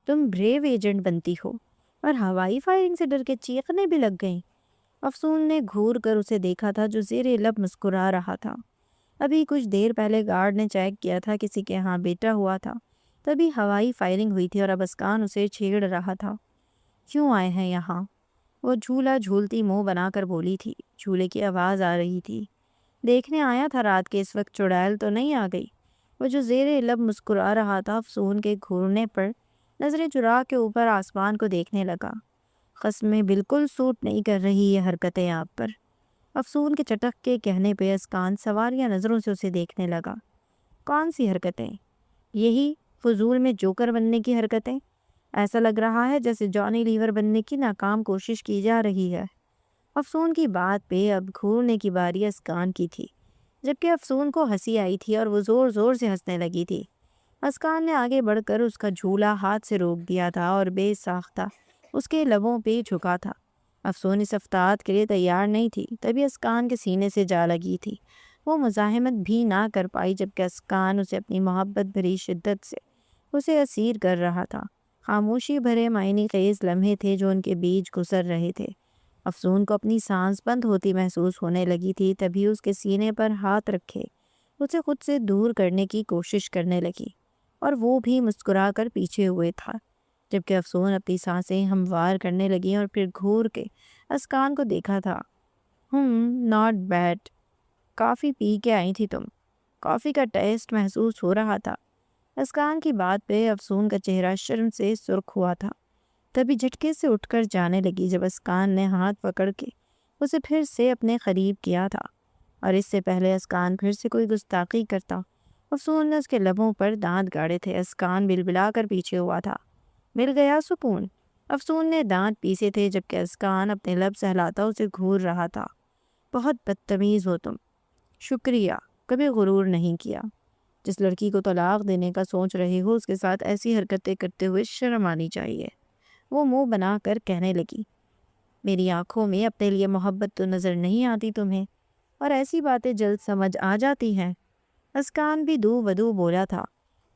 تم brave agent بنتی ہو اور ہوائی فائرنگ سے ڈر کے چیخنے بھی لگ گئیں۔ افسون نے گھور کر اسے دیکھا تھا جو زیر لب مسکرا رہا تھا۔ ابھی کچھ دیر پہلے گارڈ نے چیک کیا تھا کسی کے ہاں بیٹا ہوا تھا، تبھی ہوائی فائرنگ ہوئی تھی اور اب اسکان اسے چھیڑ رہا تھا۔ کیوں آئے ہیں یہاں؟ وہ جھولا جھولتی منہ بنا کر بولی تھی۔ جھولے کی آواز آ رہی تھی۔ دیکھنے آیا تھا رات کے اس وقت چڑیل تو نہیں آ گئی؟ وہ جو زیر لب مسکرا رہا تھا افسون کے گھورنے پر نظریں چرا کے اوپر آسمان کو دیکھنے لگا۔ قسمیں بالکل سوٹ نہیں کر رہی یہ حرکتیں آپ پر۔ افسون کے چٹک کے کہنے پہ اسکان سواریہ نظروں سے اسے دیکھنے لگا۔ کون سی حرکتیں؟ یہی فضول میں جوکر بننے کی حرکتیں؟ ایسا لگ رہا ہے جیسے جانی لیور بننے کی ناکام کوشش کی جا رہی ہے۔ افسون کی بات پہ اب گھورنے کی باری اسکان کی تھی، جبکہ افسون کو ہنسی آئی تھی اور وہ زور زور سے ہنسنے لگی تھی۔ اسکان نے آگے بڑھ کر اس کا جھولا ہاتھ سے روک دیا تھا اور بے ساختہ اس کے لبوں پہ جھکا تھا۔ افسون اس افتاد کے لیے تیار نہیں تھی، تبھی اسکان کے سینے سے جا لگی تھی۔ وہ مزاحمت بھی نہ کر پائی جبکہ اسکان اسے اپنی محبت بھری شدت سے اسے اسیر کر رہا تھا۔ خاموشی بھرے معنی خیز لمحے تھے جو ان کے بیچ گزر رہے تھے۔ افسون کو اپنی سانس بند ہوتی محسوس ہونے لگی تھی، تبھی اس کے سینے پر ہاتھ رکھے اسے خود سے دور کرنے کی کوشش کرنے لگی اور وہ بھی مسکرا کر پیچھے ہوئے تھا، جبکہ افسون اپنی سانسیں ہموار کرنے لگی اور پھر گھور کے اسکان کو دیکھا تھا۔ Not bad. کافی پی کے آئی تھی تم؟ کافی کا ٹیسٹ محسوس ہو رہا تھا۔ اسکان کی بات پہ افسون کا چہرہ شرم سے سرخ ہوا تھا، تبھی جھٹکے سے اٹھ کر جانے لگی جب اسکان نے ہاتھ پکڑ کے اسے پھر سے اپنے قریب کیا تھا، اور اس سے پہلے اسکان پھر سے کوئی گستاخی کرتا افسون نے اس کے لبوں پر دانت گاڑے تھے۔ اسکان بلبلا کر پیچھے ہوا تھا۔ مل گیا سکون؟ افسون نے دانت پیسے تھے جبکہ اسکان اپنے لب سہلاتا اسے گھور رہا تھا۔ بہت بدتمیز ہو تم۔ شکریہ، کبھی غرور نہیں کیا۔ جس لڑکی کو طلاق دینے کا سوچ رہے ہو اس کے ساتھ ایسی حرکتیں کرتے ہوئے شرم آنی چاہیے۔ وہ منہ بنا کر کہنے لگی، میری آنکھوں میں اپنے لیے محبت تو نظر نہیں آتی تمہیں، اور ایسی باتیں جلد سمجھ آ جاتی ہیں۔ اسکان بھی دو بدو بولا تھا۔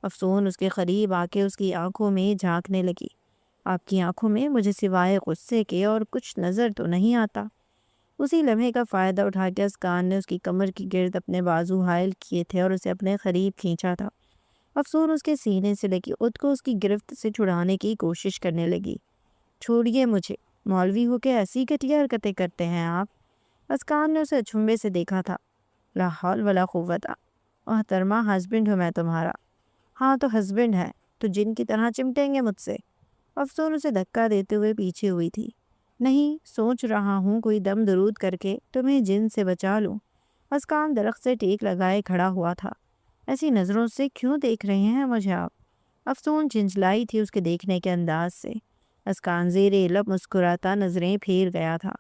افسون اس کے قریب آ کے اس کی آنکھوں میں جھانکنے لگی۔ آپ کی آنکھوں میں مجھے سوائے غصے کے اور کچھ نظر تو نہیں آتا۔ اسی لمحے کا فائدہ اٹھا کے اسکان نے اس کی کمر کی گرد اپنے بازو حائل کیے تھے اور اسے اپنے قریب کھینچا تھا۔ افسون اس کے سینے سے لگی خود کو اس کی گرفت سے چھڑانے کی کوشش کرنے لگی۔ چھوڑیے مجھے، مولوی ہو کے ایسی گھٹیا حرکتیں کرتے ہیں آپ؟ اسکان نے اسے اچھمبے سے دیکھا تھا۔ لا حول ولا قوت، محترمہ ہسبینڈ ہوں میں تمہارا۔ ہاں تو ہسبینڈ ہے تو جن کی طرح چمٹیں گے مجھ سے؟ افسون اسے دھکا دیتے ہوئے پیچھے ہوئی تھی۔ نہیں، سوچ رہا ہوں کوئی دم درود کر کے تمہیں جن سے بچا لوں۔ اسکان درخت سے ٹیک لگائے کھڑا ہوا تھا۔ ایسی نظروں سے کیوں دیکھ رہے ہیں مجھے آپ؟ افسون جھنجھلائی تھی اس کے دیکھنے کے انداز سے۔ اسکان زیر لب مسکراتا نظریں پھیر گیا تھا۔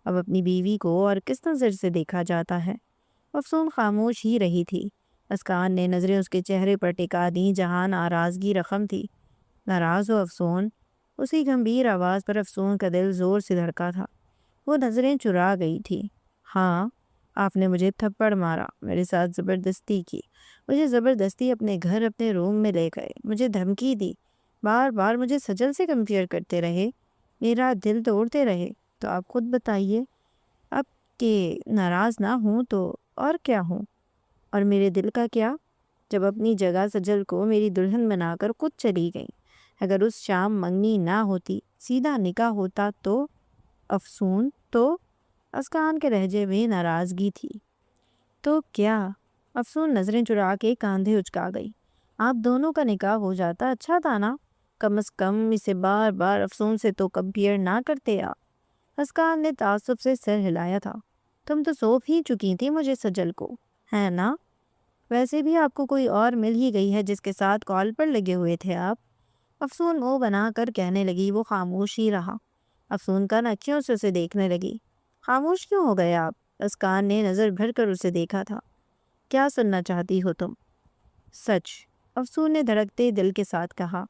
اب اپنی بیوی کو اور کس نظر سے دیکھا جاتا ہے؟ افسون خاموش ہی رہی تھی۔ اسکان نے نظریں اس کے چہرے پر ٹکا دیں جہاں ناراضگی رقم تھی۔ ناراض ہو افسون؟ اسی گمبھیر آواز پر افسون کا دل زور سے دھڑکا تھا۔ وہ نظریں چرا گئی تھی۔ ہاں، آپ نے مجھے تھپڑ مارا، میرے ساتھ زبردستی کی، مجھے زبردستی اپنے گھر اپنے روم میں لے گئے، مجھے دھمکی دی، بار بار مجھے سجل سے کمپیئر کرتے رہے، میرا دل توڑتے رہے۔ تو آپ خود بتائیے، اب کہ ناراض نہ ہوں تو اور کیا ہوں؟ اور میرے دل کا کیا؟ جب اپنی جگہ سجل کو میری دلہن بنا کر خود چلی گئی، اگر اس شام منگنی نہ ہوتی، سیدھا نکاح ہوتا تو؟ افسون تو؟ اسکان کے لہجے میں ناراضگی تھی۔ تو کیا؟ افسون نظریں چرا کے کاندھے اچکا گئی۔ آپ دونوں کا نکاح ہو جاتا اچھا تھا نا؟ کم از کم اسے بار بار افسون سے تو کمپیئر نہ کرتے آپ۔ اسکان نے تعصب سے سر ہلایا تھا۔ تم تو سونپ ہی چکی تھی مجھے سجل کو، ہے نا؟ ویسے بھی آپ کو کوئی اور مل ہی گئی ہے جس کے ساتھ کال پر لگے ہوئے تھے آپ۔ افسون منہ بنا کر کہنے لگی۔ وہ خاموش ہی رہا۔ افسون کا نکیوں سے اسے دیکھنے لگی۔ خاموش کیوں ہو گئے آپ؟ اسکان نے نظر بھر کر اسے دیکھا تھا۔ کیا سننا چاہتی ہو تم؟ سچ، افسون نے دھڑکتے دل کے ساتھ کہا۔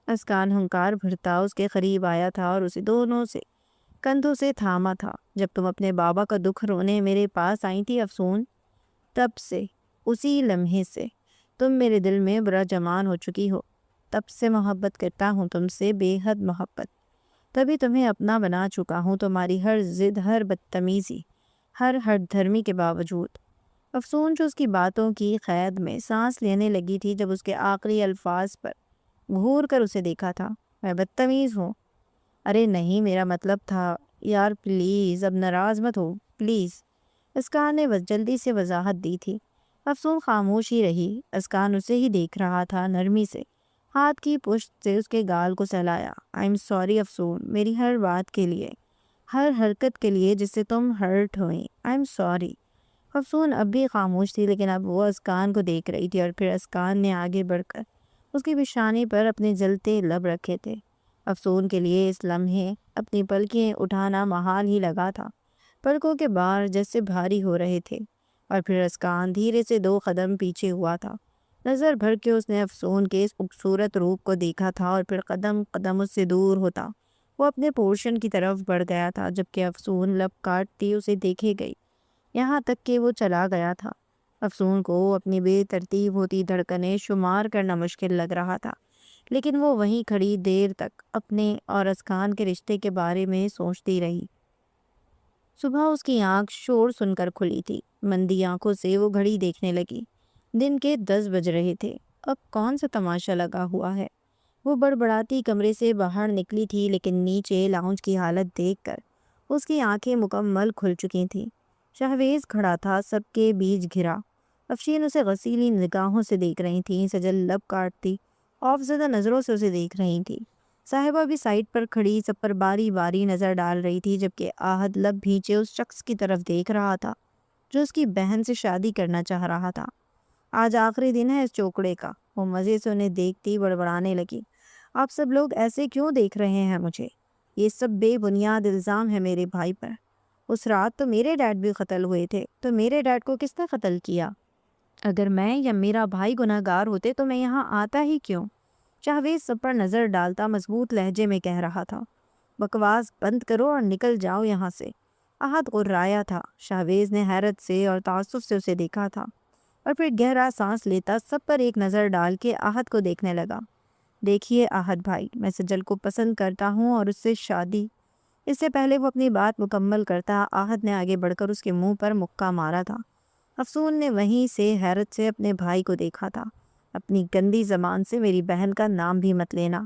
اسکان ہنکار بھرتا اس کے قریب آیا تھا اور اسے دونوں سے کندھوں سے تھاما تھا۔ جب تم اپنے بابا کا دکھ رونے میرے پاس آئی تھی افسون، تب سے، اسی لمحے سے تم میرے دل میں برا جمان ہو چکی ہو۔ تب سے محبت کرتا ہوں تم سے، بے حد محبت، تبھی تمہیں اپنا بنا چکا ہوں، تمہاری ہر ضد، ہر بدتمیزی، ہر دھرمی کے باوجود۔ افسون جو اس کی باتوں کی قید میں سانس لینے لگی تھی جب اس کے آخری الفاظ پر گھور کر اسے دیکھا تھا۔ میں بدتمیز ہوں؟ ارے نہیں، میرا مطلب تھا یار پلیز اب ناراض مت ہو پلیز، اسکان نے جلدی سے وضاحت دی تھی۔ افسون خاموش ہی رہی۔ اسکان اسے ہی دیکھ رہا تھا، نرمی سے ہاتھ کی پشت سے اس کے گال کو سہلایا۔ آئی ایم سوری افسون، میری ہر بات کے لیے، ہر حرکت کے لیے جس سے تم ہرٹ ہوئیں، آئی ایم سوری۔ افسون اب بھی خاموش تھی، لیکن اب وہ اسکان کو دیکھ رہی تھی، اور پھر اسکان نے آگے بڑھ کر اس کی پیشانی پر اپنے جلتے لب رکھے تھے۔ افسون کے لیے اس لمحے اپنی پلکیں اٹھانا محال ہی لگا تھا، پلکوں کے بار جیسے بھاری ہو رہے تھے۔ اور پھر اسکان دھیرے سے 2 قدم پیچھے ہوا تھا۔ نظر بھر کے اس نے افسون کے اس خوبصورت روپ کو دیکھا تھا، اور پھر قدم قدم اس سے دور ہوتا وہ اپنے پورشن کی طرف بڑھ گیا تھا، جبکہ افسون لب کاٹتی اسے دیکھے گئی، یہاں تک کہ وہ چلا گیا تھا۔ افسون کو اپنی بے ترتیب ہوتی دھڑکنیں شمار کرنا مشکل لگ رہا تھا، لیکن وہ وہیں کھڑی دیر تک اپنے اور اسکان کے رشتے کے بارے میں سوچتی رہی۔ صبح اس کی آنکھ شور سن کر کھلی تھی۔ مندی آنکھوں سے وہ گھڑی دیکھنے لگی۔ دن کے 10 بج رہے تھے۔ اب کون سا تماشا لگا ہوا ہے؟ وہ بڑبڑاتی کمرے سے باہر نکلی تھی، لیکن نیچے لاؤنج کی حالت دیکھ کر اس کی آنکھیں مکمل کھل چکی تھیں۔ شہویز کھڑا تھا، سب کے بیچ گھرا۔ افشین اسے غسیلی نگاہوں سے دیکھ رہی تھیں، سجل لب کاٹتی خوفزدہ نظروں سے اسے دیکھ رہی تھی۔ صاحبہ بھی سائٹ پر کھڑی سب پر باری باری نظر ڈال رہی تھی، جبکہ آہد لب بھینچے اس شخص کی طرف دیکھ رہا تھا جو اس کی بہن سے شادی کرنا چاہ رہا تھا۔ آج آخری دن ہے اس چوکڑے کا۔ وہ مزے سے انہیں دیکھتی بڑبڑانے لگی۔ آپ سب لوگ ایسے کیوں دیکھ رہے ہیں مجھے؟ یہ سب بے بنیاد الزام ہے میرے بھائی پر۔ اس رات تو میرے ڈیڈ بھی قتل ہوئے تھے، تو میرے ڈیڈ کو کس نے قتل کیا؟ اگر میں یا میرا بھائی گناہ گار ہوتے تو میں یہاں آتا ہی کیوں؟ شہویز سب پر نظر ڈالتا مضبوط لہجے میں کہہ رہا تھا۔ بکواس بند کرو اور نکل جاؤ یہاں سے۔ احد غرایا تھا۔ شہویز نے حیرت سے اور تعصب سے اسے دیکھا تھا، اور پھر گہرا سانس لیتا سب پر ایک نظر ڈال کے احد کو دیکھنے لگا۔ دیکھیے احد بھائی، میں سجل کو پسند کرتا ہوں اور اس سے شادی۔ اس سے پہلے وہ اپنی بات مکمل کرتا، احد نے آگے بڑھ کر اس کے منہ پر مکہ مارا تھا۔ افسون نے وہیں سے حیرت سے اپنے بھائی کو دیکھا تھا۔ اپنی گندی زبان سے میری بہن کا نام بھی مت لینا،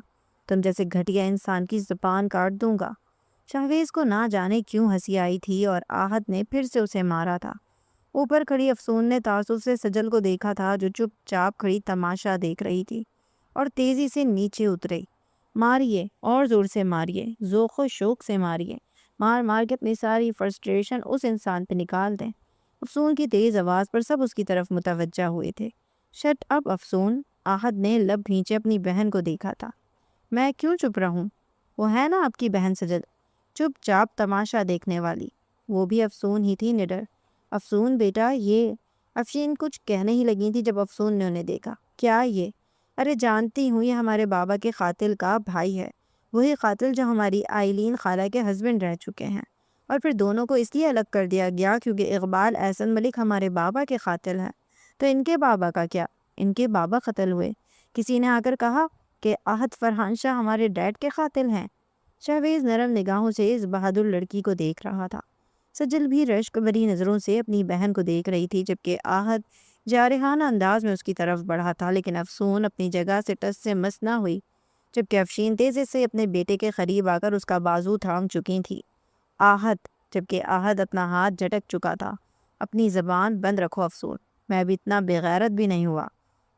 تم جیسے گھٹیا انسان کی زبان کاٹ دوں گا۔ شہویز کو نہ جانے کیوں ہنسی آئی تھی، اور آہد نے پھر سے اسے مارا تھا۔ اوپر کھڑی افسون نے تعصب سے سجل کو دیکھا تھا، جو چپ چاپ کھڑی تماشا دیکھ رہی تھی، اور تیزی سے نیچے اترے۔ ماریے، اور زور سے ماریے، ذوق و شوق سے ماریے، مار مار کے اپنی ساری فرسٹریشن اس انسان پہ نکال دیں۔ افسون کی تیز آواز پر سب اس کی طرف متوجہ ہوئے تھے۔ شٹ اپ افسون، آہد نے لب بھینچے اپنی بہن کو دیکھا تھا۔ میں کیوں چپ رہوں؟ وہ ہے نا آپ کی بہن سجل، چپ چاپ تماشا دیکھنے والی، وہ بھی افسون ہی تھی نڈر۔ افسون بیٹا یہ، افشین کچھ کہنے ہی لگی تھی جب افسون نے انہیں دیکھا۔ کیا یہ؟ ارے جانتی ہوں یہ ہمارے بابا کے قاتل کا بھائی ہے، وہی قاتل جو ہماری آئلین خالہ کے ہسبینڈ رہ چکے ہیں، اور پھر دونوں کو اس لیے الگ کر دیا گیا کیونکہ اقبال احسن ملک ہمارے بابا کے قاتل ہیں۔ تو ان کے بابا کا کیا؟ ان کے بابا قتل ہوئے، کسی نے آ کر کہا کہ احد فرحان شاہ ہمارے ڈیڈ کے قاتل ہیں؟ شہویز نرم نگاہوں سے اس بہادر لڑکی کو دیکھ رہا تھا۔ سجل بھی رشک بھری نظروں سے اپنی بہن کو دیکھ رہی تھی، جبکہ آہد جارحانہ انداز میں اس کی طرف بڑھا تھا، لیکن افسون اپنی جگہ سے ٹس سے مس نہ ہوئی، جبکہ افشین تیزی سے اپنے بیٹے کے قریب آ کر اس کا بازو تھام چکی تھی۔ آہد، جبکہ آہد اپنا ہاتھ جھٹک چکا تھا۔ اپنی زبان بند رکھو افسون، میں ابھی اتنا بے غیرت بھی نہیں ہوا۔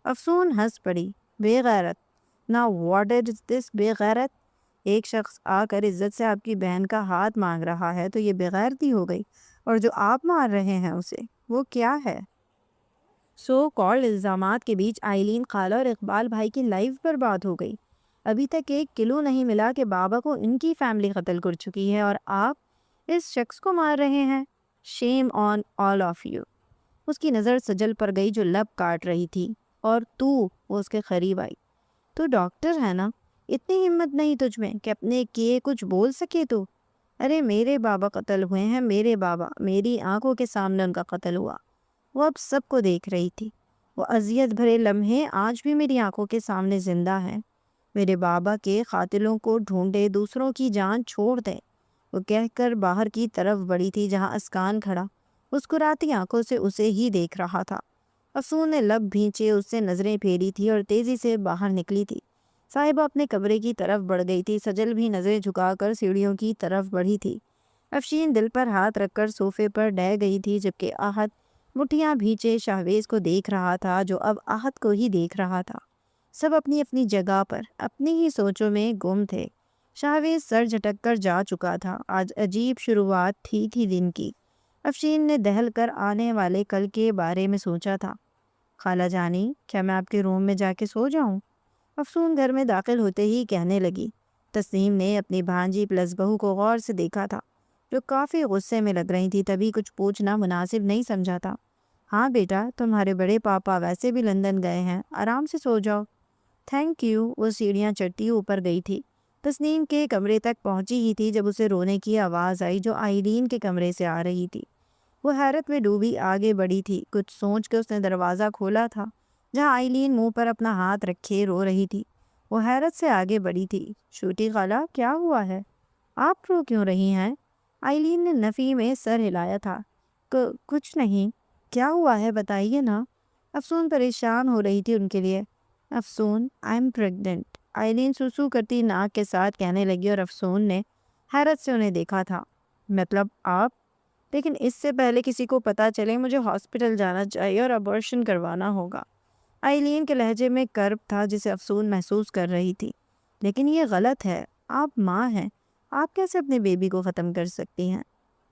افسون ہنس پڑی۔ بے غیرت؟ نا واٹ از دس بے غیرت؟ ایک شخص آ کر عزت سے آپ کی بہن کا ہاتھ مانگ رہا ہے تو یہ بے غیرتی ہو گئی، اور جو آپ مار رہے ہیں اسے، وہ کیا ہے؟ سو کالڈ الزامات کے بیچ آئلین خالہ اور اقبال بھائی کی لائف برباد ہو گئی۔ ابھی تک ایک کلو نہیں ملا کہ بابا کو ان کی فیملی قتل کر چکی ہے، اور آپ اس شخص کو مار رہے ہیں۔ شیم آن آل آف یو۔ اس کی نظر سجل پر گئی جو لب کاٹ رہی تھی، اور وہ اس کے قریب آئی۔ تو ڈاکٹر ہے نا، اتنی ہمت نہیں تجھ میں کہ اپنے کیے کچھ بول سکے تو؟ ارے میرے بابا قتل ہوئے ہیں، میرے بابا، میری آنکھوں کے سامنے ان کا قتل ہوا۔ وہ اب سب کو دیکھ رہی تھی۔ وہ اذیت بھرے لمحے آج بھی میری آنکھوں کے سامنے زندہ ہیں۔ میرے بابا کے قاتلوں کو ڈھونڈے، دوسروں کی جان چھوڑ دیں، وہ کہہ کر باہر کی طرف بڑھی تھی جہاں اسکان کھڑا مسکراتی آنکھوں سے اسے ہی دیکھ رہا تھا۔ افسون نے لب بھینچے اس سے نظریں پھیری تھی اور تیزی سے باہر نکلی تھی۔ صاحبہ اپنے کمرے کی طرف بڑھ گئی تھی، سجل بھی نظریں جھکا کر سیڑھیوں کی طرف بڑھی تھی۔ افشین دل پر ہاتھ رکھ کر صوفے پر ڈہ گئی تھی، جبکہ آہت مٹھیاں بھینچے شاہویز کو دیکھ رہا تھا جو اب آہت کو ہی دیکھ رہا تھا۔ سب اپنی اپنی جگہ پر اپنی ہی سوچوں میں گم تھے۔ شاہویز سر جھٹک کر جا چکا تھا۔ آج عجیب شروعات تھی دن کی۔ افشین نے دہل کر آنے والے کل کے بارے میں سوچا تھا۔ خالہ جانی، کیا میں آپ کے روم میں جا کے سو جاؤں؟ افسون گھر میں داخل ہوتے ہی کہنے لگی۔ تسنیم نے اپنی بھانجی پلس بہو کو غور سے دیکھا تھا جو کافی غصے میں لگ رہی تھی، تبھی کچھ پوچھنا مناسب نہیں سمجھا تھا۔ ہاں بیٹا، تمہارے بڑے پاپا ویسے بھی لندن گئے ہیں، آرام سے سو جاؤ۔ Thank you. وہ سیڑھیاں چڑھتی اوپر گئی تھی۔ تسنیم کے کمرے تک پہنچی ہی تھی جب اسے رونے کی آواز آئی جو آئلین کے کمرے سے آ رہی تھی۔ وہ حیرت میں ڈوبی آگے بڑھی تھی۔ کچھ سوچ کے اس نے دروازہ کھولا تھا جہاں آئلین منہ پر اپنا ہاتھ رکھے رو رہی تھی۔ وہ حیرت سے آگے بڑھی تھی۔ چھوٹی خالہ، کیا ہوا ہے؟ آپ رو کیوں رہی ہیں؟ آئلین نے نفی میں سر ہلایا تھا۔ کچھ نہیں۔ کیا ہوا ہے بتائیے نا۔ افسون پریشان ہو رہی تھی ان کے لیے۔ افسون، آئی ایم پریگننٹ، آئلین سوسو کرتی ناک کے ساتھ کہنے لگی اور افسون نے حیرت سے انہیں دیکھا تھا۔ مطلب آپ؟ لیکن اس سے پہلے کسی کو پتہ چلے مجھے ہاسپٹل جانا چاہیے اور ابورشن کروانا ہوگا۔ آئلین کے لہجے میں کرب تھا جسے افسون محسوس کر رہی تھی۔ لیکن یہ غلط ہے، آپ ماں ہیں، آپ کیسے اپنے بیبی کو ختم کر سکتی ہیں؟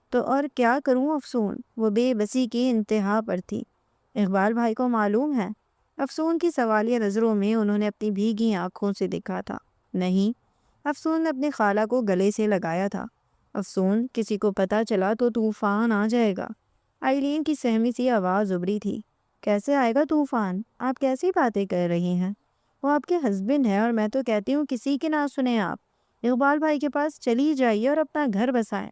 تو اور کیا کروں افسون؟ وہ بے بسی کی انتہا پر تھی۔ اقبال بھائی کو معلوم ہے؟ افسون کی سوالیہ نظروں میں انہوں نے اپنی بھیگی آنکھوں سے دیکھا تھا۔ نہیں۔ افسون نے اپنی خالہ کو گلے سے لگایا تھا۔ افسون، کسی کو پتہ چلا تو طوفان آ جائے گا۔ آئلین کی سہمی سی آواز ابری تھی۔ کیسے آئے گا طوفان؟ آپ کیسی باتیں کر رہی ہیں؟ وہ آپ کے ہسبینڈ ہے اور میں تو کہتی ہوں کسی کی نہ سنیں آپ۔ اقبال بھائی کے پاس چلی جائیے اور اپنا گھر بسائیں۔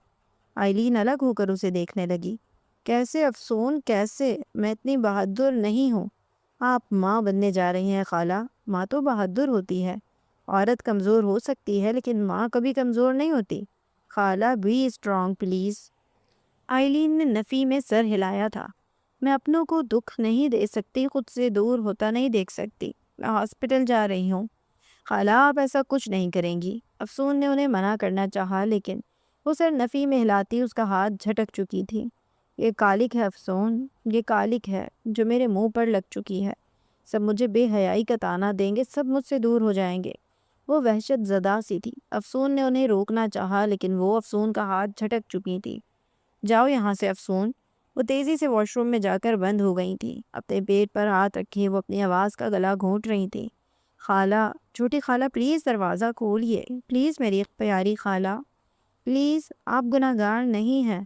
آئلین الگ ہو کر اسے دیکھنے لگی۔ کیسے افسون، کیسے؟ میں اتنی بہادر نہیں ہوں۔ آپ ماں بننے جا رہی ہیں خالہ، ماں تو بہادر ہوتی ہے۔ عورت کمزور ہو سکتی ہے لیکن ماں کبھی کمزور نہیں ہوتی۔ خالہ بی اسٹرانگ پلیز۔ آئلین نے نفی میں سر ہلایا تھا۔ میں اپنوں کو دکھ نہیں دے سکتی، خود سے دور ہوتا نہیں دیکھ سکتی۔ میں ہاسپٹل جا رہی ہوں۔ خالہ، آپ ایسا کچھ نہیں کریں گی۔ افسون نے انہیں منع کرنا چاہا لیکن وہ سر نفی میں ہلاتی اس کا ہاتھ جھٹک چکی تھی۔ یہ کالک ہے افسون، یہ کالک ہے جو میرے منہ پر لگ چکی ہے۔ سب مجھے بے حیائی کا طعنہ دیں گے، سب مجھ سے دور ہو جائیں گے۔ وہ وحشت زدہ سی تھی۔ افسون نے انہیں روکنا چاہا لیکن وہ افسون کا ہاتھ جھٹک چکی تھی۔ جاؤ یہاں سے افسون۔ وہ تیزی سے واش روم میں جا کر بند ہو گئی تھی۔ اپنے پیٹ پر ہاتھ رکھے وہ اپنی آواز کا گلا گھونٹ رہی تھی۔ خالہ، چھوٹی خالہ پلیز دروازہ کھولیے، پلیز میری پیاری خالہ، پلیز، آپ گناہ گار نہیں ہیں۔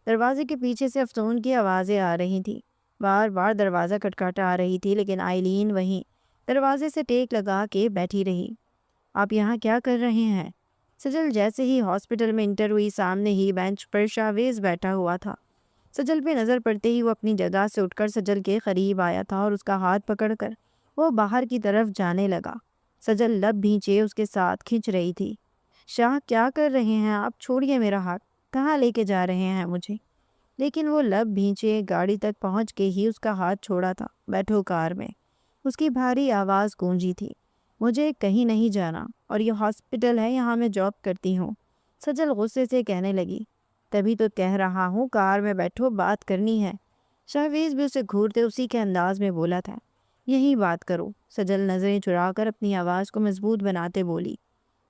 دروازے کے پیچھے سے افسون کی آوازیں آ رہی تھیں۔ بار بار دروازہ کھٹکھٹا آ رہی تھی لیکن آئلین وہیں دروازے سے ٹیک لگا کے بیٹھی رہی۔ آپ یہاں کیا کر رہے ہیں؟ سجل جیسے ہی ہاسپٹل میں انٹر ہوئی، سامنے ہی بینچ پر شاہویز بیٹھا ہوا تھا۔ سجل پہ نظر پڑتے ہی وہ اپنی جگہ سے اٹھ کر سجل کے قریب آیا تھا اور اس کا ہاتھ پکڑ کر وہ باہر کی طرف جانے لگا۔ سجل لب بھینچے اس کے ساتھ کھنچ رہی تھی۔ شاہ، کیا کر رہے ہیں آپ؟ چھوڑیے میرا ہاتھ، کہاں لے کے جا رہے ہیں مجھے؟ لیکن وہ لب بھینچے گاڑی تک پہنچ کے ہی اس کا ہاتھ چھوڑا تھا۔ بیٹھو کار میں۔ اس کی بھاری آواز گونجی تھی۔ مجھے کہیں نہیں جانا اور یہ ہاسپٹل ہے، یہاں میں جاب کرتی ہوں۔ سجل غصے سے کہنے لگی۔ تبھی تو کہہ رہا ہوں کار میں بیٹھو، بات کرنی ہے۔ شاہویز بھی اسے گھورتے اسی کے انداز میں بولا تھا۔ یہی بات کرو۔ سجل نظریں چرا کر اپنی آواز کو مضبوط بناتے بولی۔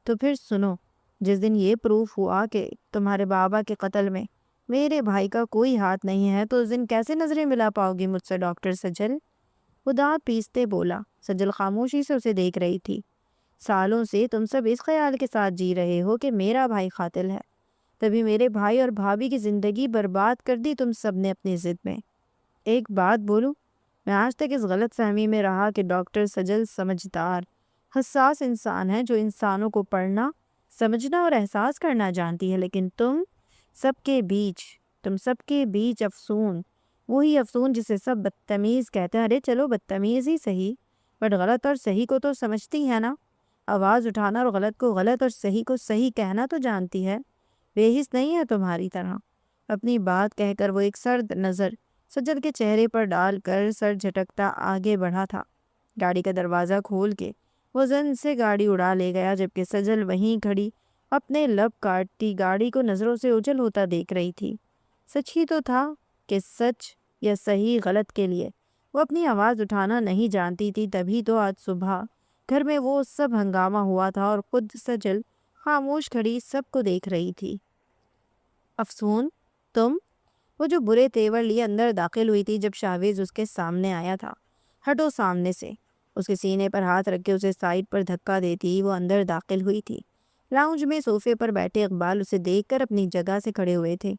تو پھر سنو، جس دن یہ پروف ہوا کہ تمہارے بابا کے قتل میں میرے بھائی کا کوئی ہاتھ نہیں ہے تو اس دن کیسے نظریں ملا پاؤ گی مجھ سے ڈاکٹر سجل؟ وہ دانت پیستے بولا۔ سجل خاموشی سے اسے دیکھ رہی تھی۔ سالوں سے تم سب اس خیال کے ساتھ جی رہے ہو کہ میرا بھائی قاتل ہے، تبھی میرے بھائی اور بھابھی کی زندگی برباد کر دی تم سب نے اپنی ضد میں۔ ایک بات بولوں، میں آج تک اس غلط فہمی میں رہا کہ ڈاکٹر سجل سمجھدار، حساس انسان ہے جو انسانوں کو پڑھنا، سمجھنا اور احساس کرنا جانتی ہے، لیکن تم سب کے بیچ افسون، وہی افسون جسے سب بدتمیز کہتے ہیں۔ ارے چلو بدتمیز ہی صحیح، بٹ غلط اور صحیح کو تو سمجھتی ہے نا؟ آواز اٹھانا اور غلط کو غلط اور صحیح کو صحیح کہنا تو جانتی ہے، بے حس نہیں ہے تمہاری طرح۔ اپنی بات کہہ کر وہ ایک سرد نظر سجل کے چہرے پر ڈال کر سر جھٹکتا آگے بڑھا تھا۔ گاڑی کا دروازہ کھول کے وہ زن سے گاڑی اڑا لے گیا، جبکہ سجل وہیں کھڑی اپنے لب کاٹتی گاڑی کو نظروں سے اوجھل ہوتا دیکھ رہی تھی۔ سچ ہی تو تھا کہ سچ یا صحیح غلط کے لیے وہ اپنی آواز اٹھانا نہیں جانتی تھی، تبھی تو آج صبح گھر میں وہ سب ہنگامہ ہوا تھا اور خود سجل خاموش کھڑی سب کو دیکھ رہی تھی۔ افسون، تم؟ وہ جو برے تیور لیے اندر داخل ہوئی تھی جب شاویز اس کے سامنے آیا تھا۔ ہٹو سامنے سے، اس کے سینے پر ہاتھ رکھ کے اسے سائڈ پر دھکا دیتی وہ اندر داخل ہوئی تھی۔ لاؤنج میں صوفے پر بیٹھے اقبال اسے دیکھ کر اپنی جگہ سے کھڑے ہوئے تھے۔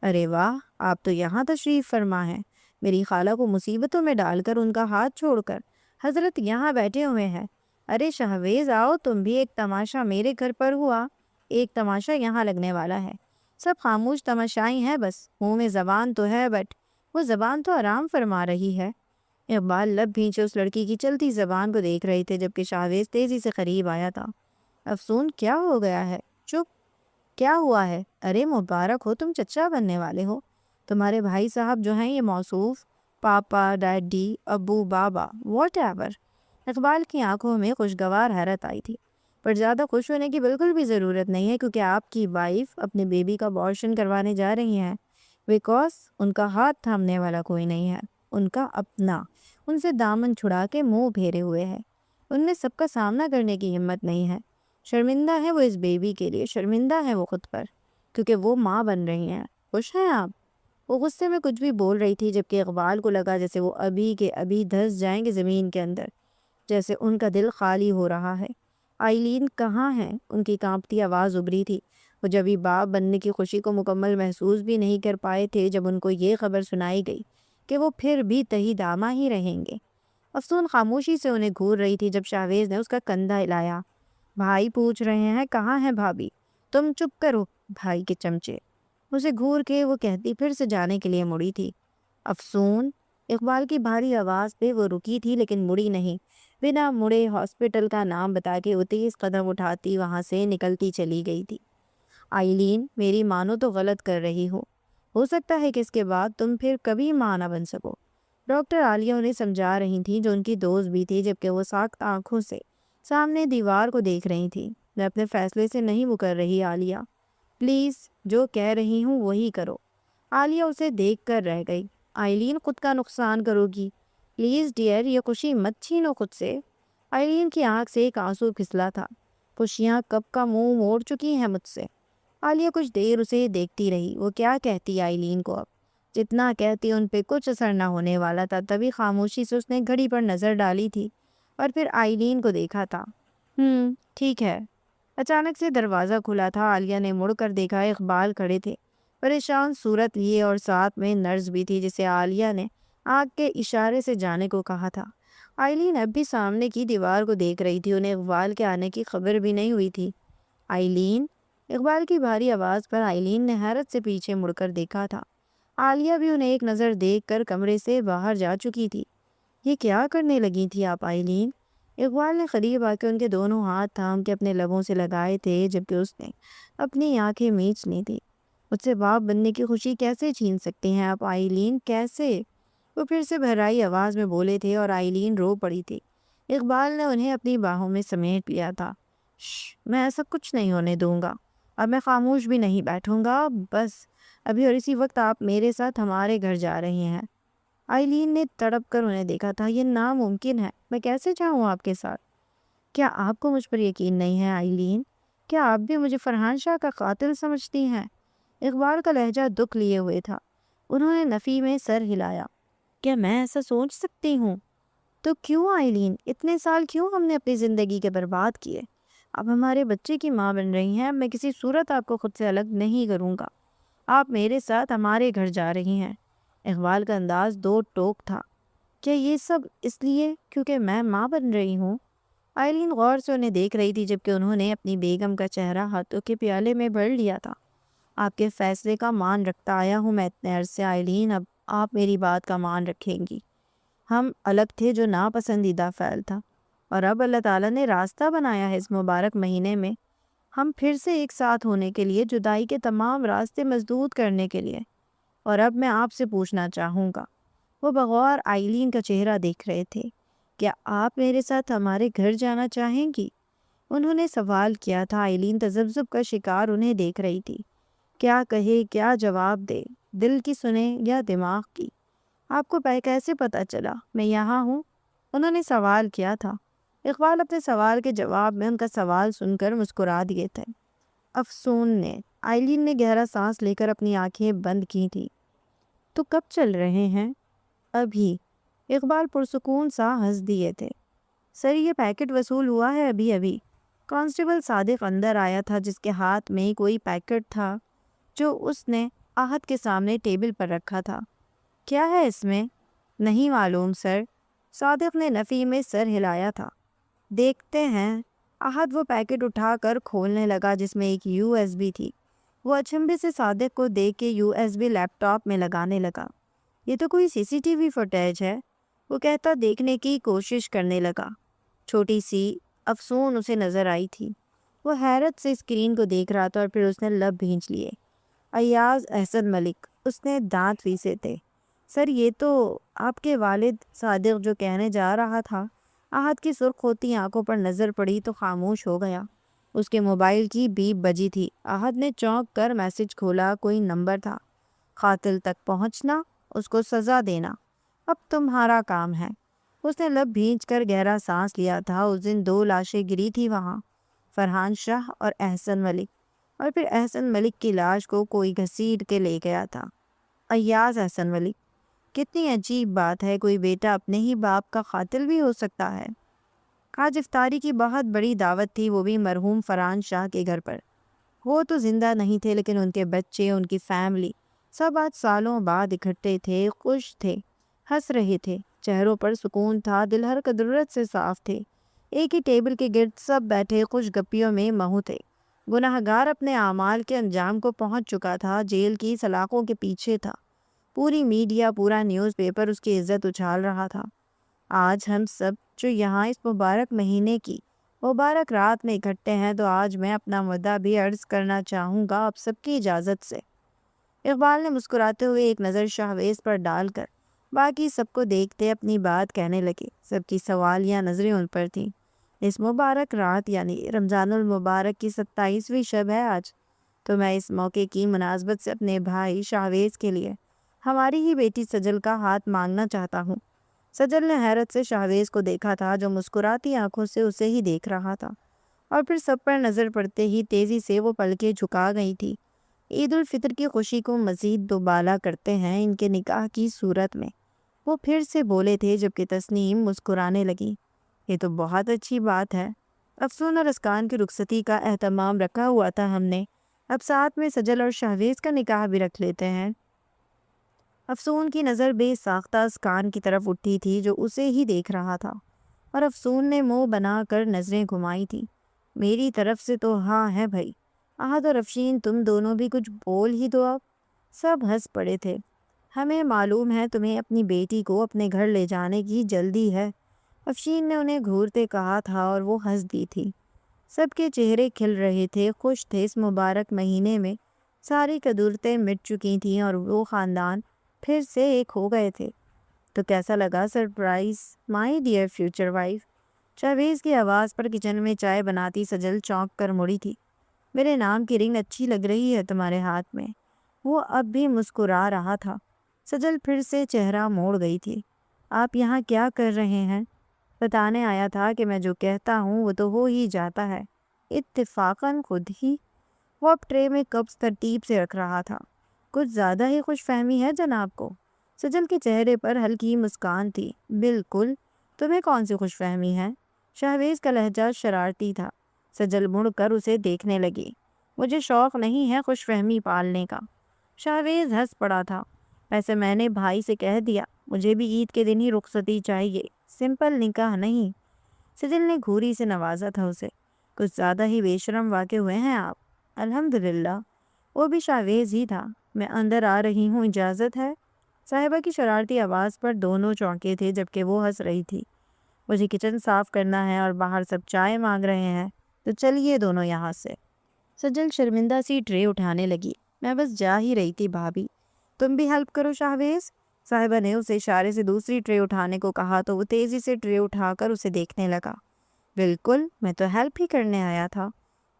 ارے واہ، آپ تو یہاں تشریف فرما ہیں۔ میری خالہ کو مصیبتوں میں ڈال کر ان کا ہاتھ چھوڑ کر حضرت یہاں بیٹھے ہوئے ہیں۔ ارے شاہویز آؤ تم بھی، ایک تماشا میرے گھر پر ہوا، ایک تماشا یہاں لگنے والا ہے۔ سب خاموش تماشائی ہیں، بس منہ میں زبان تو ہے، بٹ وہ زبان تو آرام فرما رہی ہے۔ اقبال لب بھینچے اس لڑکی کی چلتی زبان کو دیکھ رہے تھے، جبکہ شاہویز تیزی سے قریب آیا تھا۔ افسون، کیا ہو گیا ہے؟ چپ، کیا ہوا ہے؟ ارے مبارک ہو، تم چچا بننے والے ہو۔ تمہارے بھائی صاحب جو ہیں یہ موصوف پاپا، ڈیڈی، ابو، بابا، واٹ ایور۔ اقبال کی آنکھوں میں خوشگوار حیرت آئی تھی، پر زیادہ خوش ہونے کی بالکل بھی ضرورت نہیں ہے، کیونکہ آپ کی وائف اپنے بیبی کا ابارشن کروانے جا رہی ہیں، بیکاز ان کا ہاتھ تھامنے والا کوئی نہیں ہے، ان کا اپنا ان سے دامن چھڑا کے منہ پھیرے ہوئے ہے۔ ان میں سب کا سامنا کرنے کی ہمت نہیں ہے۔ شرمندہ ہے وہ اس بیبی کے لیے، شرمندہ ہے وہ خود پر، کیونکہ وہ ماں بن رہی ہیں۔ خوش ہیں آپ؟ وہ غصے میں کچھ بھی بول رہی تھی، جبکہ اقبال کو لگا جیسے وہ ابھی کے ابھی دھس جائیں گے زمین کے اندر، جیسے ان کا دل خالی ہو رہا ہے۔ آئلین کہاں ہیں؟ ان کی کانپتی آواز ابھری تھی۔ وہ جبھی باپ بننے کی خوشی کو مکمل محسوس بھی نہیں کر پائے تھے جب ان کو یہ خبر سنائی گئی کہ وہ پھر بھی تہی دامہ ہی رہیں گے۔ افسون خاموشی سے انہیں گھور رہی تھی جب شاویز نے اس کا کندھا ہلایا۔ بھائی پوچھ رہے ہیں کہاں ہیں بھابھی؟ تم چپ کرو بھائی کے چمچے۔ اسے گھور کے وہ کہتی پھر سے جانے کے لیے مڑی تھی۔ افسون، اقبال کی بھاری آواز پہ وہ رکی تھی لیکن مڑی نہیں، بنا مڑے ہاسپٹل کا نام بتا کے وہ تیز قدم اٹھاتی وہاں سے نکلتی چلی گئی تھی۔ آئلین، میری مانو تو غلط کر رہی ہو سکتا ہے کہ اس کے بعد تم پھر کبھی ماں نہ بن سکو۔ ڈاکٹر عالیہ انہیں سمجھا رہی تھی، جو ان کی دوست بھی تھی، جبکہ وہ ساکت آنکھوں سے سامنے دیوار کو دیکھ رہی تھی۔ میں اپنے فیصلے سے نہیں مکر رہی عالیہ، پلیز جو کہہ رہی ہوں وہی کرو۔ عالیہ اسے دیکھ کر رہ گئی۔ آئلین، خود کا نقصان کرو گی، پلیز ڈیئر، یہ خوشی مت چھینو خود سے۔ آئلین کی آنکھ سے ایک آنسو پھسلا تھا۔ خوشیاں کب کا منہ موڑ چکی ہیں مجھ سے۔ عالیہ کچھ دیر اسے دیکھتی رہی۔ وہ کیا کہتی آئلین کو اب؟ جتنا کہتی ان پہ کچھ اثر نہ ہونے والا تھا۔ تبھی خاموشی سے اس نے گھڑی پر نظر ڈالی تھی اور پھر آئلین کو دیکھا تھا۔ ٹھیک ہے۔ اچانک سے دروازہ کھلا تھا۔ عالیہ نے مڑ کر دیکھا، اقبال کھڑے تھے، پریشان صورت لیے، اور ساتھ میں نرس بھی تھی جسے عالیہ نے آنکھ کے اشارے سے جانے کو کہا تھا۔ آئلین اب بھی سامنے کی دیوار کو دیکھ رہی تھی، انہیں اقبال کے آنے کی خبر بھی نہیں ہوئی تھی۔ آئلین، اقبال کی بھاری آواز پر آئلین نے حیرت سے پیچھے مڑ کر دیکھا تھا۔ عالیہ بھی انہیں ایک نظر دیکھ کر کمرے سے باہر جا چکی تھی۔ یہ کیا کرنے لگی تھی آپ آئلین؟ اقبال نے قریب آ کے ان کے دونوں ہاتھ تھام کے اپنے لبوں سے لگائے تھے، جبکہ اس نے اپنی آنکھیں میچ لی تھی۔ مجھ سے باپ بننے کی خوشی کیسے چھین سکتے ہیں آپ آئلین، کیسے؟ وہ پھر سے بھرائی آواز میں بولے تھے اور آئلین رو پڑی تھی۔ اقبال نے انہیں اپنی باہوں میں سمیٹ لیا تھا۔ میں ایسا کچھ نہیں ہونے دوں گا، اب میں خاموش بھی نہیں بیٹھوں گا، بس ابھی اور اسی وقت آپ میرے ساتھ ہمارے گھر جا رہی ہیں۔ آئلین نے تڑپ کر انہیں دیکھا تھا۔ یہ ناممکن ہے، میں کیسے جاؤں آپ کے ساتھ؟ کیا آپ کو مجھ پر یقین نہیں ہے آئلین؟ کیا آپ بھی مجھے فرحان شاہ کا قاتل سمجھتی ہیں؟ اقبال کا لہجہ دکھ لیے ہوئے تھا۔ انہوں نے نفی میں سر ہلایا۔ کیا میں ایسا سوچ سکتی ہوں؟ تو کیوں آئلین؟ اتنے سال کیوں ہم نے اپنی زندگی کے برباد کیے؟ اب ہمارے بچے کی ماں بن رہی ہیں، میں کسی صورت آپ کو خود سے الگ نہیں کروں گا۔ آپ میرے ساتھ ہمارے گھر جا رہی ہیں۔ اقبال کا انداز دو ٹوک تھا۔ کیا یہ سب اس لیے کیونکہ میں ماں بن رہی ہوں؟ آئلین غور سے انہیں دیکھ رہی تھی، جبکہ انہوں نے اپنی بیگم کا چہرہ ہاتھوں کے پیالے میں بھر لیا تھا۔ آپ کے فیصلے کا مان رکھتا آیا ہوں میں اتنے عرصے آئلین، اب آپ میری بات کا مان رکھیں گی۔ ہم الگ تھے جو ناپسندیدہ فعل تھا، اور اب اللہ تعالیٰ نے راستہ بنایا ہے اس مبارک مہینے میں ہم پھر سے ایک ساتھ ہونے کے لیے، جدائی کے تمام راستے مسدود کرنے کے لیے۔ اور اب میں آپ سے پوچھنا چاہوں گا، وہ بغور آئلین کا چہرہ دیکھ رہے تھے، کیا آپ میرے ساتھ ہمارے گھر جانا چاہیں گی؟ انہوں نے سوال کیا تھا۔ آئلین تذبذب کا شکار انہیں دیکھ رہی تھی، کیا کہے، کیا جواب دے، دل کی سنے یا دماغ کی۔ آپ کو کیسے پتہ چلا میں یہاں ہوں؟ انہوں نے سوال کیا تھا۔ اقبال اپنے سوال کے جواب میں ان کا سوال سن کر مسکرا دیے تھے۔ افسون نے، آئلین نے گہرا سانس لے کر اپنی آنکھیں بند کی تھی۔ تو کب چل رہے ہیں؟ ابھی۔ اقبال پرسکون سا ہنس دیے تھے۔ سر یہ پیکٹ وصول ہوا ہے ابھی ابھی۔ کانسٹیبل صادق اندر آیا تھا، جس کے ہاتھ میں کوئی پیکٹ تھا جو اس نے احد کے سامنے ٹیبل پر رکھا تھا۔ کیا ہے اس میں؟ نہیں معلوم سر۔ صادق نے نفی میں سر ہلایا تھا۔ دیکھتے ہیں۔ احد وہ پیکٹ اٹھا کر کھولنے لگا جس میں ایک USB تھی۔ وہ اچنبھے سے صادق کو دیکھ کے USB لیپ ٹاپ میں لگانے لگا۔ یہ تو کوئی CCTV فوٹیج ہے، وہ کہتا دیکھنے کی کوشش کرنے لگا۔ چھوٹی سی افسون اسے نظر آئی تھی۔ وہ حیرت سے اسکرین کو دیکھ رہا تھا اور پھر اس نے لب بھینچ لیے۔ ایاز احسن ملک، اس نے دانت پیسے تھے۔ سر یہ تو آپ کے والد۔ صادق جو کہنے جا رہا تھا، احد کی سرخ ہوتی آنکھوں پر نظر پڑی تو خاموش ہو گیا۔ اس کے موبائل کی بیپ بجی تھی۔ احد نے چونک کر میسج کھولا، کوئی نمبر تھا۔ قاتل تک پہنچنا، اس کو سزا دینا، اب تمہارا کام ہے۔ اس نے لب بھینچ کر گہرا سانس لیا تھا۔ اس دن 2 لاشیں گری تھی وہاں، فرحان شاہ اور احسن ملک، اور پھر احسن ملک کی لاش کو کوئی گھسیٹ کے لے گیا تھا۔ ایاز احسن ملک، کتنی عجیب بات ہے، کوئی بیٹا اپنے ہی باپ کا قاتل بھی ہو سکتا ہے۔ آج افطاری کی بہت بڑی دعوت تھی، وہ بھی مرحوم فرحان شاہ کے گھر پر۔ وہ تو زندہ نہیں تھے، لیکن ان کے بچے، ان کی فیملی، سب آج سالوں بعد اکٹھے تھے، خوش تھے، ہنس رہے تھے، چہروں پر سکون تھا، دل ہر قدرت سے صاف تھے۔ ایک ہی ٹیبل کے گرد سب بیٹھے خوش گپیوں میں مہو تھے۔ گناہگار اپنے اعمال کے انجام کو پہنچ چکا تھا، جیل کی سلاخوں کے پیچھے تھا۔ پوری میڈیا، پورا نیوز پیپر اس کی عزت اچھال رہا تھا۔ آج ہم سب جو یہاں اس مبارک مہینے کی مبارک رات میں اکٹھے ہیں، تو آج میں اپنا مدعا بھی عرض کرنا چاہوں گا آپ سب کی اجازت سے۔ اقبال نے مسکراتے ہوئے ایک نظر شاہویز پر ڈال کر باقی سب کو دیکھتے اپنی بات کہنے لگے۔ سب کی سوالیہ نظریں ان پر تھیں۔ اس مبارک رات یعنی رمضان المبارک کی 27ویں شب ہے آج، تو میں اس موقع کی مناسبت سے اپنے بھائی شاہویز کے لیے ہماری ہی بیٹی سجل کا ہاتھ مانگنا چاہتا ہوں۔ سجل نے حیرت سے شاہویز کو دیکھا تھا، جو مسکراتی آنکھوں سے اسے ہی دیکھ رہا تھا، اور پھر سب پر نظر پڑتے ہی تیزی سے وہ پلکیں جھکا گئی تھی۔ عید الفطر کی خوشی کو مزید دوبالا کرتے ہیں ان کے نکاح کی صورت میں، وہ پھر سے بولے تھے، جبکہ تسنیم مسکرانے لگی۔ یہ تو بہت اچھی بات ہے۔ افسون اور اسکان کی رخصتی کا اہتمام رکھا ہوا تھا ہم نے، اب ساتھ میں سجل اور شاہویز کا نکاح بھی رکھ لیتے ہیں۔ افسون کی نظر بے ساختہ اسکان کی طرف اٹھی تھی، جو اسے ہی دیکھ رہا تھا، اور افسون نے منہ بنا کر نظریں گھمائی تھی۔ میری طرف سے تو ہاں ہے بھائی۔ احد اور افشین تم دونوں بھی کچھ بول ہی دو اب۔ سب ہنس پڑے تھے۔ ہمیں معلوم ہے تمہیں اپنی بیٹی کو اپنے گھر لے جانے کی جلدی ہے، افشین نے انہیں گھورتے کہا تھا، اور وہ ہنس دی تھی۔ سب کے چہرے کھل رہے تھے، خوش تھے۔ اس مبارک مہینے میں ساری قدورتیں مٹ چکی تھیں اور وہ خاندان پھر سے ایک ہو گئے تھے۔ تو کیسا لگا surprise my dear future wife? Shahvez کی آواز پر کچن میں چائے بناتی سجل چونک کر مڑی تھی۔ میرے نام کی رنگ اچھی لگ رہی ہے تمہارے ہاتھ میں۔ وہ اب بھی مسکرا رہا تھا۔ سجل پھر سے چہرہ موڑ گئی تھی۔ آپ یہاں کیا کر رہے ہیں؟ بتانے آیا تھا کہ میں جو کہتا ہوں وہ تو ہو ہی جاتا ہے، اتفاقاً خود ہی۔ وہ اب ٹرے میں کپس ترتیب سے رکھ رہا تھا۔ کچھ زیادہ ہی خوش فہمی ہے جناب کو؟ سجل کے چہرے پر ہلکی مسکان تھی۔ بالکل، تمہیں کون سی خوش فہمی ہے؟ شاہویز کا لہجہ شرارتی تھا۔ سجل مڑ کر اسے دیکھنے لگی۔ مجھے شوق نہیں ہے خوش فہمی پالنے کا۔ شاہویز ہنس پڑا تھا۔ ویسے میں نے بھائی سے کہہ دیا، مجھے بھی عید کے دن ہی رخصتی چاہیے، سمپل نکاح نہیں۔ سجل نے گھوری سے نوازا تھا اسے۔ کچھ زیادہ ہی بے شرم واقع ہوئے ہیں آپ۔ الحمدللہ۔ وہ بھی شاہویز ہی تھا۔ میں اندر آ رہی ہوں، اجازت ہے؟ صاحبہ کی شرارتی آواز پر دونوں چونکے تھے، جبکہ وہ ہنس رہی تھی۔ مجھے کچن صاف کرنا ہے اور باہر سب چائے مانگ رہے ہیں، تو چلیے دونوں یہاں سے۔ سجل شرمندہ سی ٹرے اٹھانے لگی۔ میں بس جا ہی رہی تھی بھابھی، تم بھی ہیلپ کرو شاہویز۔ صاحبہ نے اسے اشارے سے دوسری ٹرے اٹھانے کو کہا تو وہ تیزی سے ٹرے اٹھا کر اسے دیکھنے لگا۔ بالکل، میں تو ہیلپ ہی کرنے آیا تھا۔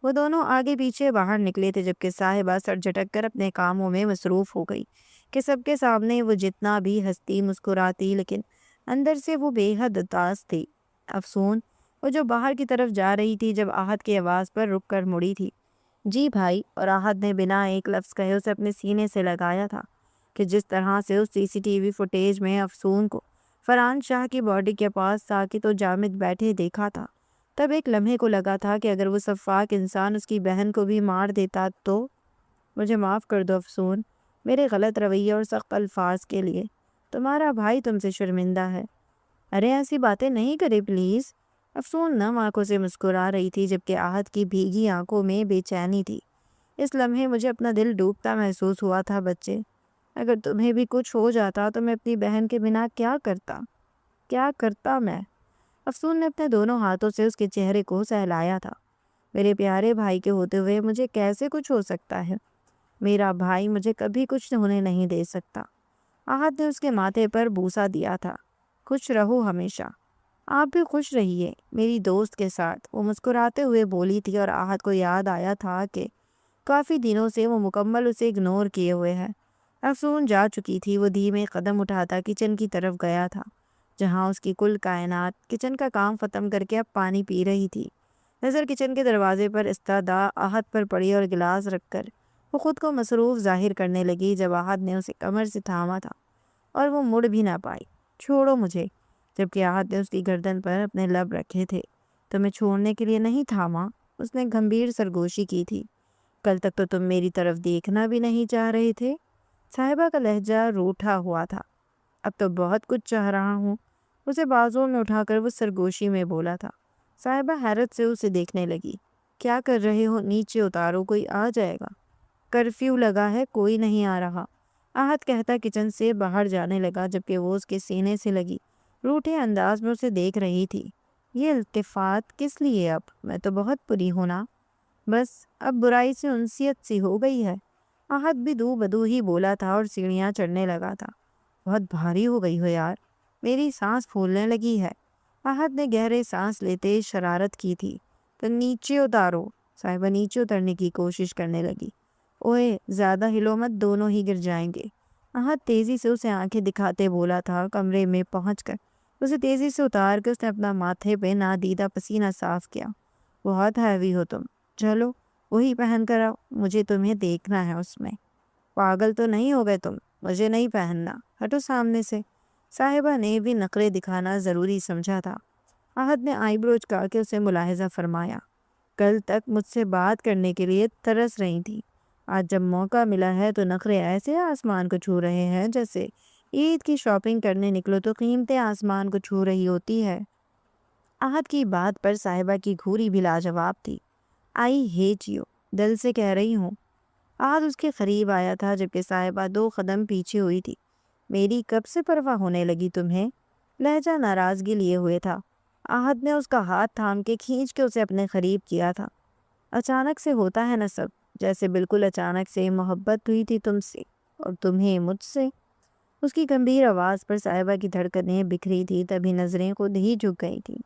وہ دونوں آگے پیچھے باہر نکلے تھے جبکہ صاحبہ سر جھٹک کر اپنے کاموں میں مصروف ہو گئی کہ سب کے سامنے وہ جتنا بھی ہنستی مسکراتی لیکن اندر سے وہ بے حد اداس تھی۔ افسون وہ جو باہر کی طرف جا رہی تھی جب آہت کی آواز پر رک کر مڑی تھی۔ جی بھائی، اور آہت نے بنا ایک لفظ کہے اسے اپنے سینے سے لگایا تھا کہ جس طرح سے اس سی سی ٹی وی فوٹیج میں افسون کو فرحان شاہ کی باڈی کے پاس ساکت و جامد بیٹھے دیکھا تھا، تب ایک لمحے کو لگا تھا کہ اگر وہ سفاک انسان اس کی بہن کو بھی مار دیتا تو۔ مجھے معاف کر دو افسون، میرے غلط رویے اور سخت الفاظ کے لیے۔ تمہارا بھائی تم سے شرمندہ ہے۔ ارے ایسی باتیں نہیں کرے پلیز۔ افسون نم آنکھوں سے مسکرا رہی تھی جبکہ آہت کی بھیگی آنکھوں میں بے چینی تھی۔ اس لمحے مجھے اپنا دل ڈوبتا محسوس ہوا تھا بچے، اگر تمہیں بھی کچھ ہو جاتا تو میں اپنی بہن کے بنا کیا کرتا میں۔ افسون نے اپنے دونوں ہاتھوں سے اس کے چہرے کو سہلایا تھا۔ میرے پیارے بھائی کے ہوتے ہوئے مجھے کیسے کچھ ہو سکتا ہے؟ میرا بھائی مجھے کبھی کچھ ہونے نہیں دے سکتا۔ آہت نے اس کے ماتھے پر بوسہ دیا تھا۔ خوش رہو ہمیشہ۔ آپ بھی خوش رہیے میری دوست کے ساتھ، وہ مسکراتے ہوئے بولی تھی اور آہت کو یاد آیا تھا کہ کافی دنوں سے وہ مکمل اسے اگنور کیے ہوئے ہے۔ افسون جا چکی تھی۔ وہ دھیمے قدم اٹھاتا کچن کی طرف گیا تھا جہاں اس کی کل کائنات کچن کا کام ختم کر کے اب پانی پی رہی تھی۔ نظر کچن کے دروازے پر استدا آہت پر پڑی اور گلاس رکھ کر وہ خود کو مصروف ظاہر کرنے لگی جب آہت نے اسے کمر سے تھاما تھا اور وہ مڑ بھی نہ پائی۔ چھوڑو مجھے، جبکہ آہت نے اس کی گردن پر اپنے لب رکھے تھے۔ تمہیں چھوڑنے کے لیے نہیں تھاما، اس نے گھمبیر سرگوشی کی تھی۔ کل تک تو تم میری طرف دیکھنا بھی نہیں چاہ رہے تھے۔ صاحبہ کا لہجہ روٹھا ہوا تھا۔ اب تو بہت کچھ چاہ رہا ہوں، اسے بازوں میں اٹھا کر وہ سرگوشی میں بولا تھا۔ صاحبہ حیرت سے اسے دیکھنے لگی۔ کیا کر رہے ہو؟ نیچے اتارو، کوئی آ جائے گا۔ کرفیو لگا ہے، کوئی نہیں آ رہا، آہت کہتا کچن سے باہر جانے لگا جبکہ وہ اس کے سینے سے لگی روٹھے انداز میں اسے دیکھ رہی تھی۔ یہ التفات کس لیے؟ اب میں تو بہت بری ہوں نا، بس اب برائی سے انسیت سی ہو گئی ہے۔ آہت بھی دو بدو ہی بولا تھا اور سیڑھیاں چڑھنے لگا تھا۔ بہت بھاری ہو گئی ہو یار، میری سانس پھولنے لگی ہے۔ آہت نے گہرے سانس لیتے شرارت کی تھی۔ تو نیچے اتارو۔ صاحبہ نیچے اترنے کی کوشش کرنے لگی۔ اوئے زیادہ ہلو مت، دونوں ہی گر جائیں گے۔ آہت تیزی سے اسے آنکھیں دکھاتے بولا تھا۔ کمرے میں پہنچ کر اسے تیزی سے اتار کے اس نے اپنا ماتھے پہ نادیدہ پسینہ صاف کیا۔ بہت ہیوی ہو تم، چلو وہی پہن کر آؤ، مجھے تمہیں دیکھنا ہے اس میں۔ پاگل تو نہیں ہو گئے تم؟ مجھے نہیں پہننا، ہٹو سامنے سے۔ صاحبہ نے بھی نخرے دکھانا ضروری سمجھا تھا۔ آہت نے آئی برو جھکا کے اسے ملاحظہ فرمایا۔ کل تک مجھ سے بات کرنے کے لیے ترس رہی تھی، آج جب موقع ملا ہے تو نخرے ایسے آسمان کو چھو رہے ہیں جیسے عید کی شاپنگ کرنے نکلو تو قیمتیں آسمان کو چھو رہی ہوتی ہے۔ آہت کی بات پر صاحبہ کی گھوری بھی لاجواب تھی۔ آئی ہیٹ یو، دل سے کہہ رہی ہوں۔ آہت اس کے قریب آیا تھا جبکہ صاحبہ 2 قدم پیچھے ہوئی تھی۔ میری کب سے پرواہ ہونے لگی تمہیں؟ لہجہ ناراضگی لیے ہوئے تھا۔ آہت نے اس کا ہاتھ تھام کے کھینچ کے اسے اپنے قریب کیا تھا۔ اچانک سے ہوتا ہے نا سب، جیسے بالکل اچانک سے محبت ہوئی تھی تم سے اور تمہیں مجھ سے۔ اس کی گمبھیر آواز پر صاحبہ کی دھڑکنیں بکھری تھی، تبھی نظریں خود ہی جھک گئی تھیں،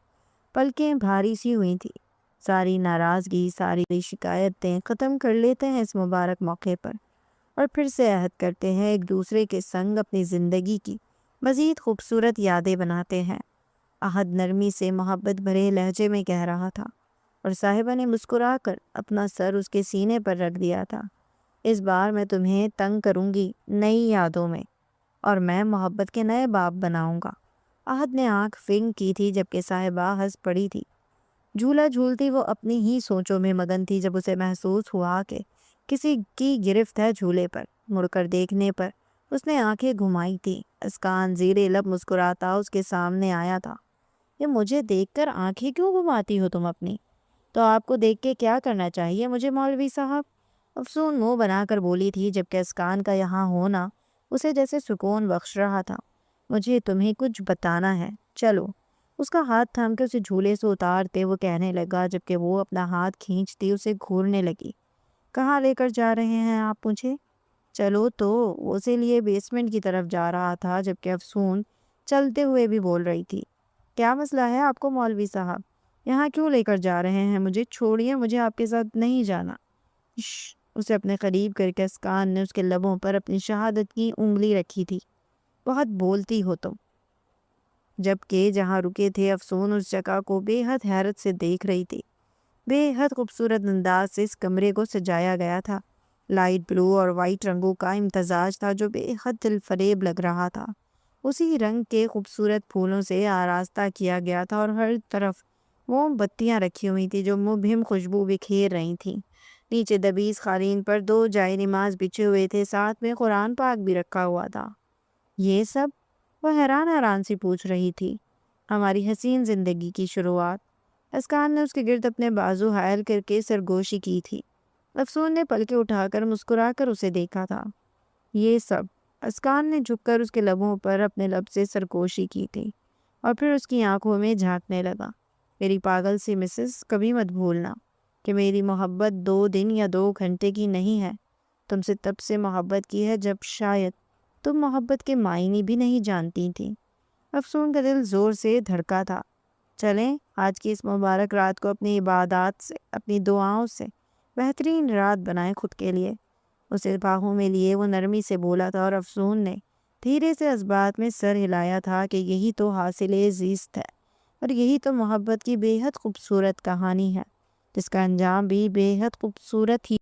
پلکیں بھاری سی ہوئی تھی۔ ساری ناراضگی، ساری شکایتیں ختم کر لیتے ہیں اس مبارک موقع پر اور پھر سے عہد کرتے ہیں ایک دوسرے کے سنگ اپنی زندگی کی مزید خوبصورت یادیں بناتے ہیں۔ عہد نرمی سے محبت بھرے لہجے میں کہہ رہا تھا اور صاحبہ نے مسکرا کر اپنا سر اس کے سینے پر رکھ دیا تھا۔ اس بار میں تمہیں تنگ کروں گی نئی یادوں میں، اور میں محبت کے نئے باب بناؤں گا۔ عہد نے آنکھ فنگ کی تھی جبکہ صاحبہ ہنس پڑی تھی۔ جھولا جھولتی وہ اپنی ہی سوچوں میں مگن تھی جب اسے محسوس ہوا کہ کسی کی گرفت ہے جھولے پر۔ مڑ کر دیکھنے پر اس نے آنکھیں گھمائی تھی۔ اسکان زیر لب مسکراتا اس کے سامنے آیا تھا۔ یہ مجھے دیکھ کر آنکھیں کیوں گھماتی ہو تم اپنی؟ تو آپ کو دیکھ کے کیا کرنا چاہیے مجھے مولوی صاحب؟ افسون منہ بنا کر بولی تھی جبکہ اسکان کا یہاں ہونا اسے جیسے سکون بخش رہا تھا۔ مجھے تمہیں کچھ بتانا ہے، چلو اس کا ہاتھ تھام کے اسے جھولے سے اتارتے وہ کہنے لگا جبکہ وہ اپنا ہاتھ کھینچتی اسے گھورنے لگی، کہاں لے کر جا رہے ہیں آپ مجھے؟ چلو تو وہ اسے لیے بیسمنٹ کی طرف جا رہا تھا جبکہ افسون چلتے ہوئے بھی بول رہی تھی، کیا مسئلہ ہے آپ کو مولوی صاحب؟ یہاں کیوں لے کر جا رہے ہیں مجھے؟ چھوڑیے، مجھے آپ کے ساتھ نہیں جانا۔ اسے اپنے قریب کر کے اسکان نے اس کے لبوں پر اپنی شہادت کی انگلی رکھی تھی، بہت بولتی ہو تم۔ جبکہ جہاں رکے تھے افسون اس جگہ کو بے حد حیرت سے دیکھ رہی تھی۔ بے حد خوبصورت انداز سے اس کمرے کو سجایا گیا تھا، لائٹ بلو اور وائٹ رنگوں کا امتزاج تھا جو بے حد دل فریب لگ رہا تھا۔ اسی رنگ کے خوبصورت پھولوں سے آراستہ کیا گیا تھا اور ہر طرف موم بتیاں رکھی ہوئی تھی جو مبہم خوشبو بکھیر رہی تھیں۔ نیچے دبیز قالین پر 2 جائے نماز بچھے ہوئے تھے، ساتھ میں قرآن پاک بھی رکھا ہوا تھا۔ یہ سب؟ وہ حیران سی پوچھ رہی تھی۔ ہماری حسین زندگی کی شروعات۔ اسکان نے اس کے گرد اپنے بازو حائل کر کے سرگوشی کی تھی۔ افسون نے پلکیں اٹھا کر مسکرا کر اسے دیکھا تھا۔ یہ سب؟ اسکان نے جھک کر اس کے لبوں پر اپنے لب سے سرگوشی کی تھی اور پھر اس کی آنکھوں میں جھانکنے لگا۔ میری پاگل سی مسز، کبھی مت بھولنا کہ میری محبت 2 دن یا 2 گھنٹے کی نہیں ہے۔ تم سے تب سے محبت کی ہے جب شاید تم محبت کے معنی بھی نہیں جانتی تھی۔ افسون کا دل زور سے دھڑکا تھا۔ چلیں آج کی اس مبارک رات کو اپنی عبادات سے، اپنی دعاؤں سے بہترین رات بنائیں خود کے لیے۔ اسے باہوں میں لیے وہ نرمی سے بولا تھا اور افسون نے دھیرے سے اس بات میں سر ہلایا تھا کہ یہی تو حاصل زیست ہے اور یہی تو محبت کی بے حد خوبصورت کہانی ہے جس کا انجام بھی بے حد خوبصورت ہی